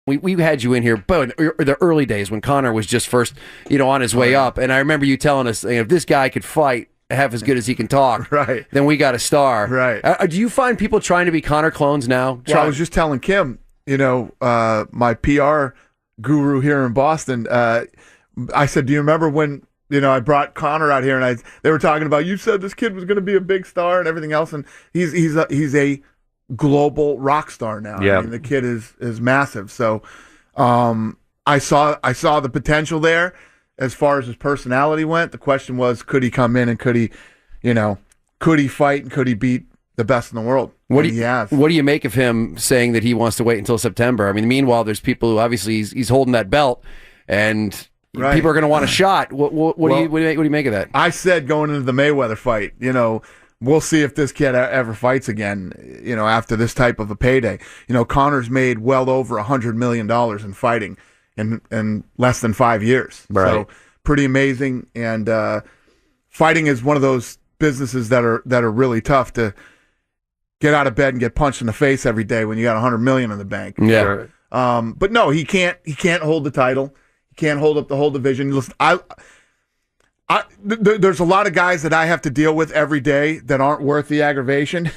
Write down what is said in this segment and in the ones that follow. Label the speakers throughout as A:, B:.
A: We had you in here, but in the early days when Conor was just first, on his way up. And I remember you telling us, if this guy could fight half as good as he can talk,
B: right,
A: then we got a star.
B: Right.
A: Do you find people trying to be Conor clones now?
B: Well, I was just telling Kim, my PR guru here in Boston, I said, do you remember when, I brought Conor out here and they were talking about, you said this kid was going to be a big star and everything else. And he's a global rock star now.
C: Yeah.
B: I mean, the kid is massive. So I saw the potential there as far as his personality went. The question was, could he come in and could he fight and could he beat the best in the world?
A: What do you make of him saying that he wants to wait until September? I mean, meanwhile, there's people who obviously he's holding that belt and people are going to want a shot. What do you make of that?
B: I said going into the Mayweather fight, we'll see if this kid ever fights again, after this type of a payday. Conor's made well over $100 million in fighting in less than 5 years.
C: Right.
B: So pretty amazing. And fighting is one of those businesses that are really tough to get out of bed and get punched in the face every day when you got $100 million in the bank.
A: Yeah.
B: But no, he can't hold the title. He can't hold up the whole division. Listen, there's a lot of guys that I have to deal with every day that aren't worth the aggravation.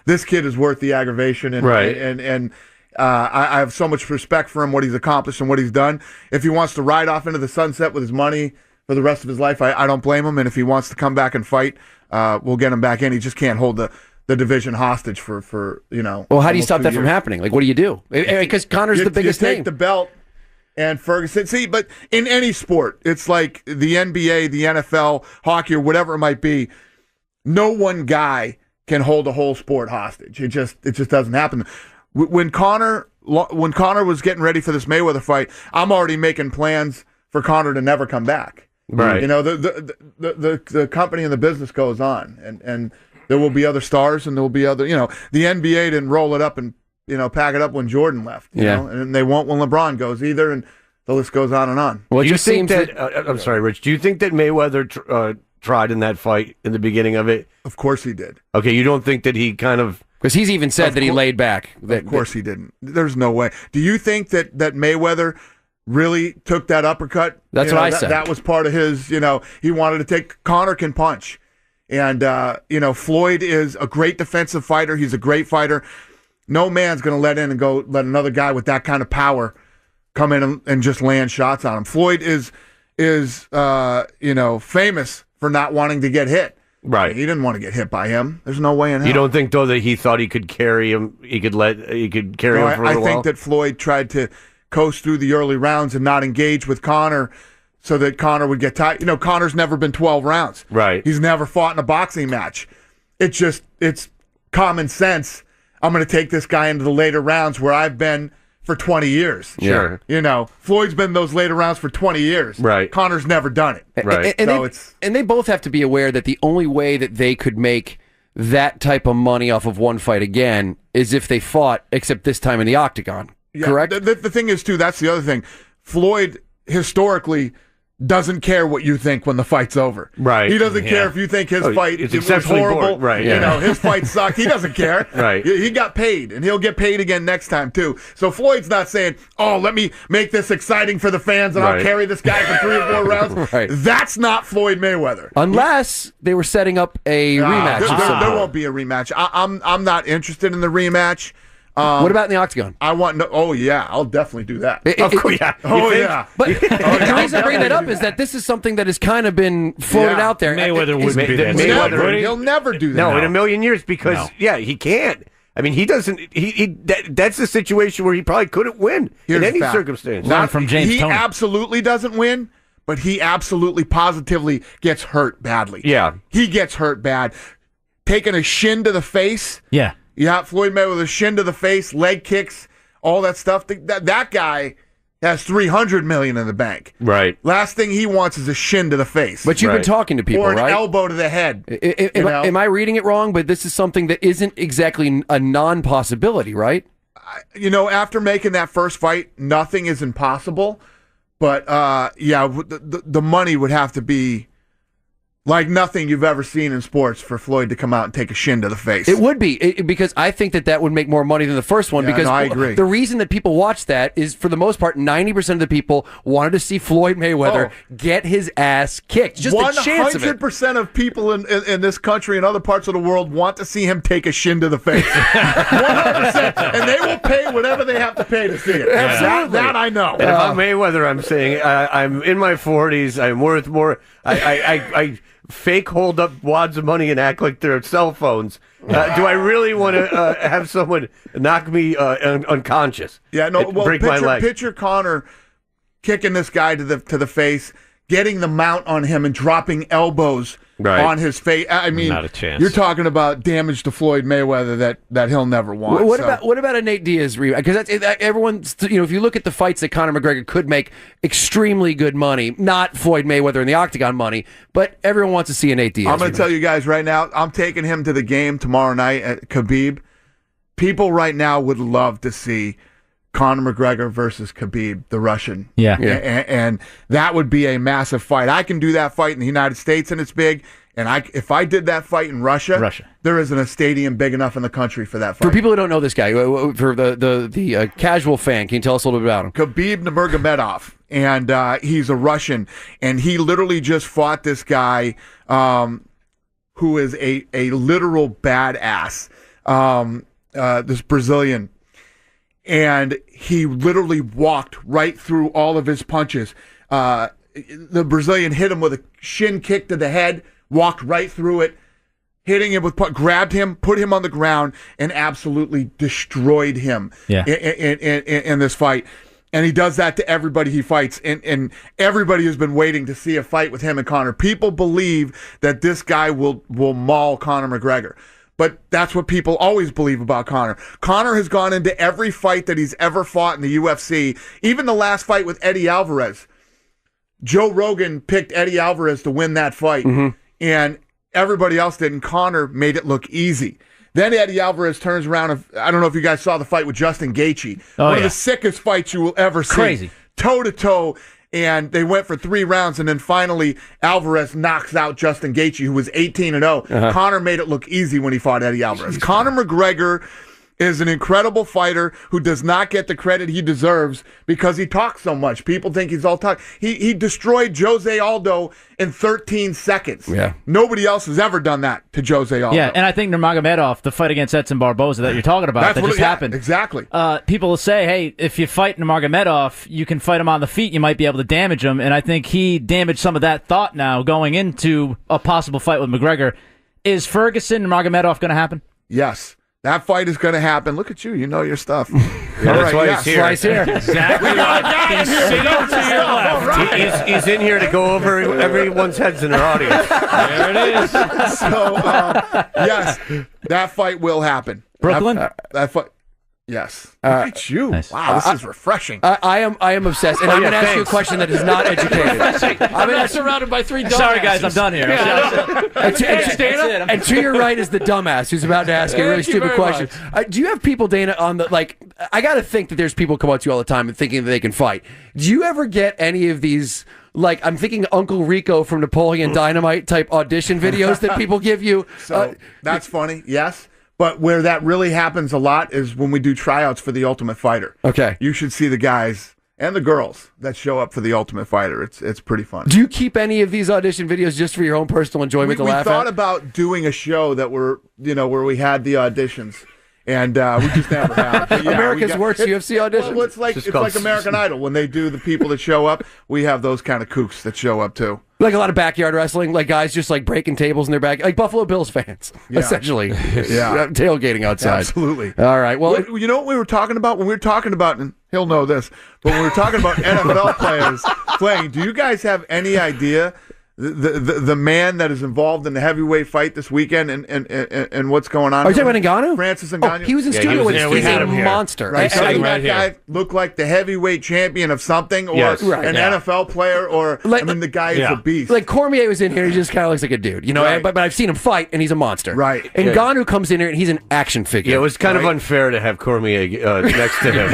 B: This kid is worth the aggravation, and
C: right.
B: and I have so much respect for him, what he's accomplished and what he's done. If he wants to ride off into the sunset with his money for the rest of his life, I don't blame him. And if he wants to come back and fight, we'll get him back in. He just can't hold the division hostage for.
A: Well, how do you stop that from happening? Like, what do you do? Because Conor's the biggest
B: name. You take
A: name.
B: the belt. And Ferguson, see, but in any sport, it's like the NBA, the NFL, hockey, or whatever it might be. No one guy can hold a whole sport hostage. It just doesn't happen. When Conor was getting ready for this Mayweather fight, I'm already making plans for Conor to never come back.
C: Right.
B: The company and the business goes on, and there will be other stars, and there will be other. The NBA didn't roll it up and pack it up when Jordan left. You know? And they won't when LeBron goes either, and the list goes on and on.
C: Well, do you think that? I'm sorry, Rich. Do you think that Mayweather tried in that fight in the beginning of it?
B: Of course he did.
C: Okay, you don't think that he kind of?
A: Because he's even said that he laid back.
B: Of course he didn't. There's no way. Do you think that Mayweather really took that uppercut?
A: That's what I said.
B: That was part of his. He wanted to take. Conor can punch, and Floyd is a great defensive fighter. He's a great fighter. No man's going to let another guy with that kind of power come in and just land shots on him. Floyd is famous for not wanting to get hit.
C: Right.
B: He didn't want to get hit by him. There's no way in hell.
C: You don't think though that he thought he could carry him? He could carry him for a while.
B: I think that Floyd tried to coast through the early rounds and not engage with Conor, so that Conor would get tired. Conor's never been 12 rounds.
C: Right.
B: He's never fought in a boxing match. It's common sense. I'm going to take this guy into the later rounds where I've been for 20 years.
C: Sure.
B: Floyd's been in those later rounds for 20 years.
C: Right.
B: Conor's never done it.
C: Right.
A: And they both have to be aware that the only way that they could make that type of money off of one fight again is if they fought, except this time in the octagon.
B: Yeah,
A: correct?
B: The thing is, too, that's the other thing. Floyd, historically, doesn't care what you think when the fight's over.
C: Right.
B: He doesn't care if you think his fight was horrible.
C: Boring. Right. Yeah.
B: His fight sucked. He doesn't care.
C: Right.
B: He got paid, and he'll get paid again next time, too. So Floyd's not saying, oh, let me make this exciting for the fans, and I'll carry this guy for 3 or 4 rounds.
A: Right.
B: That's not Floyd Mayweather.
A: Unless they were setting up a rematch.
B: There won't be a rematch. I'm not interested in the rematch.
A: What about in the octagon?
B: Oh yeah, I'll definitely do that.
C: Of course, yeah.
B: Oh yeah.
A: But the reason I bring that up is that this is something that has kind of been floated out there.
D: Mayweather wouldn't be that.
B: He'll never do that.
C: No, in a million years, because he can't. I mean, he doesn't. That's the situation where he probably couldn't win in any circumstance.
D: Not from James
B: He
D: Toney.
B: absolutely doesn't win, but he absolutely, positively gets hurt badly.
C: Yeah,
B: he gets hurt bad. Taking a shin to the face.
D: Yeah.
B: Yeah, Floyd Mayweather, shin to the face, leg kicks, all that stuff. That guy has $300 million in the bank.
C: Right.
B: Last thing he wants is a shin to the face.
A: But you've been talking to people,
B: or an
A: right?
B: elbow to the head.
A: Am I reading it wrong? But this is something that isn't exactly a non-possibility, right?
B: After making that first fight, nothing is impossible. But the money would have to be like nothing you've ever seen in sports for Floyd to come out and take a shin to the face.
A: It would be, because I think that would make more money than the first one. Because
B: I agree.
A: The reason that people watch that is, for the most part, 90% of the people wanted to see Floyd Mayweather get his ass kicked. Just the chance of it.
B: 100% of people in this country and other parts of the world want to see him take a shin to the face. 100%. And they will pay whatever they have to pay to see it.
A: Absolutely.
B: That I know.
C: And if I'm Mayweather, I'm saying I'm in my 40s. I'm worth more. I fake hold up wads of money and act like they're cell phones. Do I really want to have someone knock me unconscious?
B: Yeah, no. Well,
C: break my leg.
B: Picture Conor kicking this guy to the face, getting the mount on him, and dropping elbows on his face. I mean,
D: not a chance.
B: You're talking about damage to Floyd Mayweather that he'll never want.
A: What about a Nate Diaz rematch? Because everyone's, if you look at the fights that Conor McGregor could make extremely good money, not Floyd Mayweather in the octagon money, but everyone wants to see a Nate Diaz.
B: I'm going to tell you guys right now, I'm taking him to the game tomorrow night at Khabib. People right now would love to see Conor McGregor versus Khabib, the Russian.
E: Yeah.
B: And that would be a massive fight. I can do that fight in the United States, and it's big. And if I did that fight in Russia, there isn't a stadium big enough in the country for that fight.
A: For people who don't know this guy, for the casual fan, can you tell us a little bit about him?
B: Khabib Nurmagomedov, and he's a Russian, and he literally just fought this guy who is a literal badass, this Brazilian. And he literally walked right through all of his punches. The Brazilian hit him with a shin kick to the head, walked right through it, hitting him with grabbed him, put him on the ground, and absolutely destroyed him in this fight. And he does that to everybody he fights. And everybody has been waiting to see a fight with him and Conor. People believe that this guy will maul Conor McGregor. But that's what people always believe about Conor. Conor has gone into every fight that he's ever fought in the UFC, even the last fight with Eddie Alvarez. Joe Rogan picked Eddie Alvarez to win that fight, and everybody else did, and Conor made it look easy. Then Eddie Alvarez turns around, I don't know if you guys saw the fight with Justin Gaethje. One of the sickest fights you will ever see.
E: Crazy.
B: Toe-to-toe. And they went for 3 rounds, and then finally Alvarez knocks out Justin Gaethje, who was 18-0. Conor made it look easy when he fought Eddie Alvarez. Conor McGregor is an incredible fighter who does not get the credit he deserves because he talks so much. People think he's all talk. He destroyed Jose Aldo in 13 seconds.
A: Yeah.
B: Nobody else has ever done that to Jose Aldo.
E: Yeah, and I think Nurmagomedov, the fight against Edson Barboza that you're talking about, that just happened.
B: Exactly.
E: People will say, hey, if you fight Nurmagomedov, you can fight him on the feet, you might be able to damage him, and I think he damaged some of that thought now going into a possible fight with McGregor. Is Ferguson Nurmagomedov going to happen?
B: Yes. That fight is going to happen. Look at you. You know your stuff.
C: That's why he's here.
A: He's here.
D: Exactly. He's sitting to your left.
C: Right. He's in here to go over everyone's heads in their audience.
D: There it is.
B: So, yes, that fight will happen.
E: Brooklyn?
B: That fight. Yes. Look at you.
E: Nice.
B: Wow, this is refreshing.
A: I am obsessed, and I'm going to ask you a question that is not educated.
D: I'm not surrounded by 3 dumbasses.
E: Sorry, guys, I'm done here.
A: And to your right is the dumbass who's about to ask you a really stupid question. Do you have people, Dana, on the, like, I got to think that there's people come up to you all the time and thinking that they can fight. Do you ever get any of these, like, I'm thinking Uncle Rico from Napoleon Dynamite type audition videos that people give you?
B: So that's funny, yes. But where that really happens a lot is when we do tryouts for The Ultimate Fighter.
A: Okay.
B: You should see the guys and the girls that show up for The Ultimate Fighter. It's pretty fun.
A: Do you keep any of these audition videos just for your own personal enjoyment to laugh at?
B: We thought about doing a show that where we had the auditions. And we just never have. Yeah,
A: America's worst UFC audition.
B: Well, it's like American Idol. When they do the people that show up, we have those kind of kooks that show up too.
A: Like a lot of backyard wrestling, like guys just like breaking tables in their back, like Buffalo Bills fans, essentially.
B: Yeah,
A: tailgating outside.
B: Absolutely.
A: All right. Well,
B: you know what we were talking about when we were talking about, and he'll know this, but when we were talking about NFL players playing, do you guys have any idea? The man that is involved in the heavyweight fight this weekend and what's going on?
A: Are you talking about Ngannou?
B: Francis Ngannou?
A: He was in studio with us. He's a monster.
B: Right.
D: Right
B: that guy looked like the heavyweight champion of something, or an NFL player, or I mean, the guy is a beast.
A: Like Cormier was in here, he just kind of looks like a dude, you know.
B: Right.
A: But I've seen him fight, and he's a monster.
B: Right.
A: And Ngannou comes in here, and he's an action figure.
C: Yeah, it was kind of unfair to have Cormier next to him.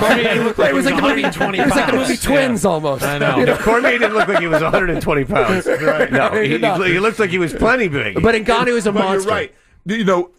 D: Cormier looked like
A: it was like the movie
D: 120
A: It was like the movie
D: pounds.
A: Twins almost.
D: I know.
C: Cormier didn't look like he was 120 120 pounds.
B: Right.
C: No, he looks like he was plenty big.
A: But Ngannou is a
B: But
A: monster.
B: you're right. You know,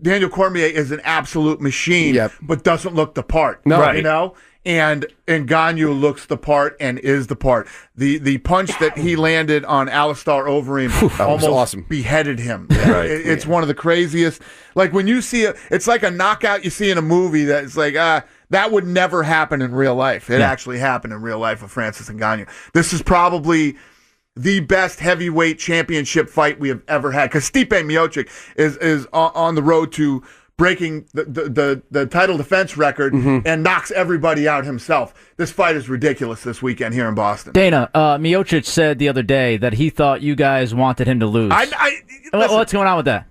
B: Daniel Cormier is an absolute machine, but doesn't look the part.
A: No.
C: Right.
B: You know? And Ngannou looks the part and is the part. The punch that he landed on Alistair Overeem almost
A: awesome.
B: beheaded him. It's one of the craziest. Like when you see it's like a knockout you see in a movie that's like, that would never happen in real life. It actually happened in real life with Francis Ngannou. This is probably the best heavyweight championship fight we have ever had, because Stipe Miocic is on the road to breaking the title defense record and knocks everybody out himself. This fight is ridiculous this weekend here in Boston.
E: Dana, Miocic said the other day that he thought you guys wanted him to lose.
B: Listen,
E: What's going on with that?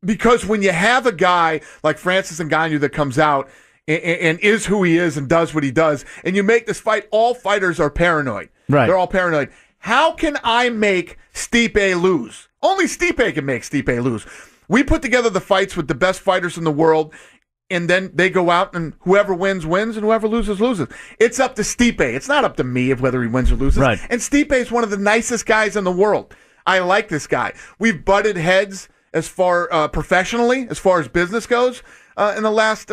B: because when you have a guy like Francis Ngannou that comes out and is who he is and does what he does, and you make this fight, all fighters are paranoid.
E: Right.
B: They're all paranoid. How can I make Stipe lose? Only Stipe can make Stipe lose. We put together the fights with the best fighters in the world, and then they go out, and whoever wins, wins, and whoever loses, loses. It's up to Stipe. It's not up to me of whether he wins or loses.
E: Right.
B: And Stipe is one of the nicest guys in the world. I like this guy. We've butted heads as far professionally, as far as business goes, in the last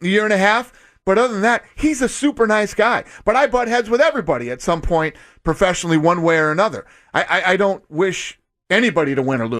B: year and a half. But other than that, he's a super nice guy. But I butt heads with everybody at some point professionally, one way or another. I don't wish anybody to win or lose.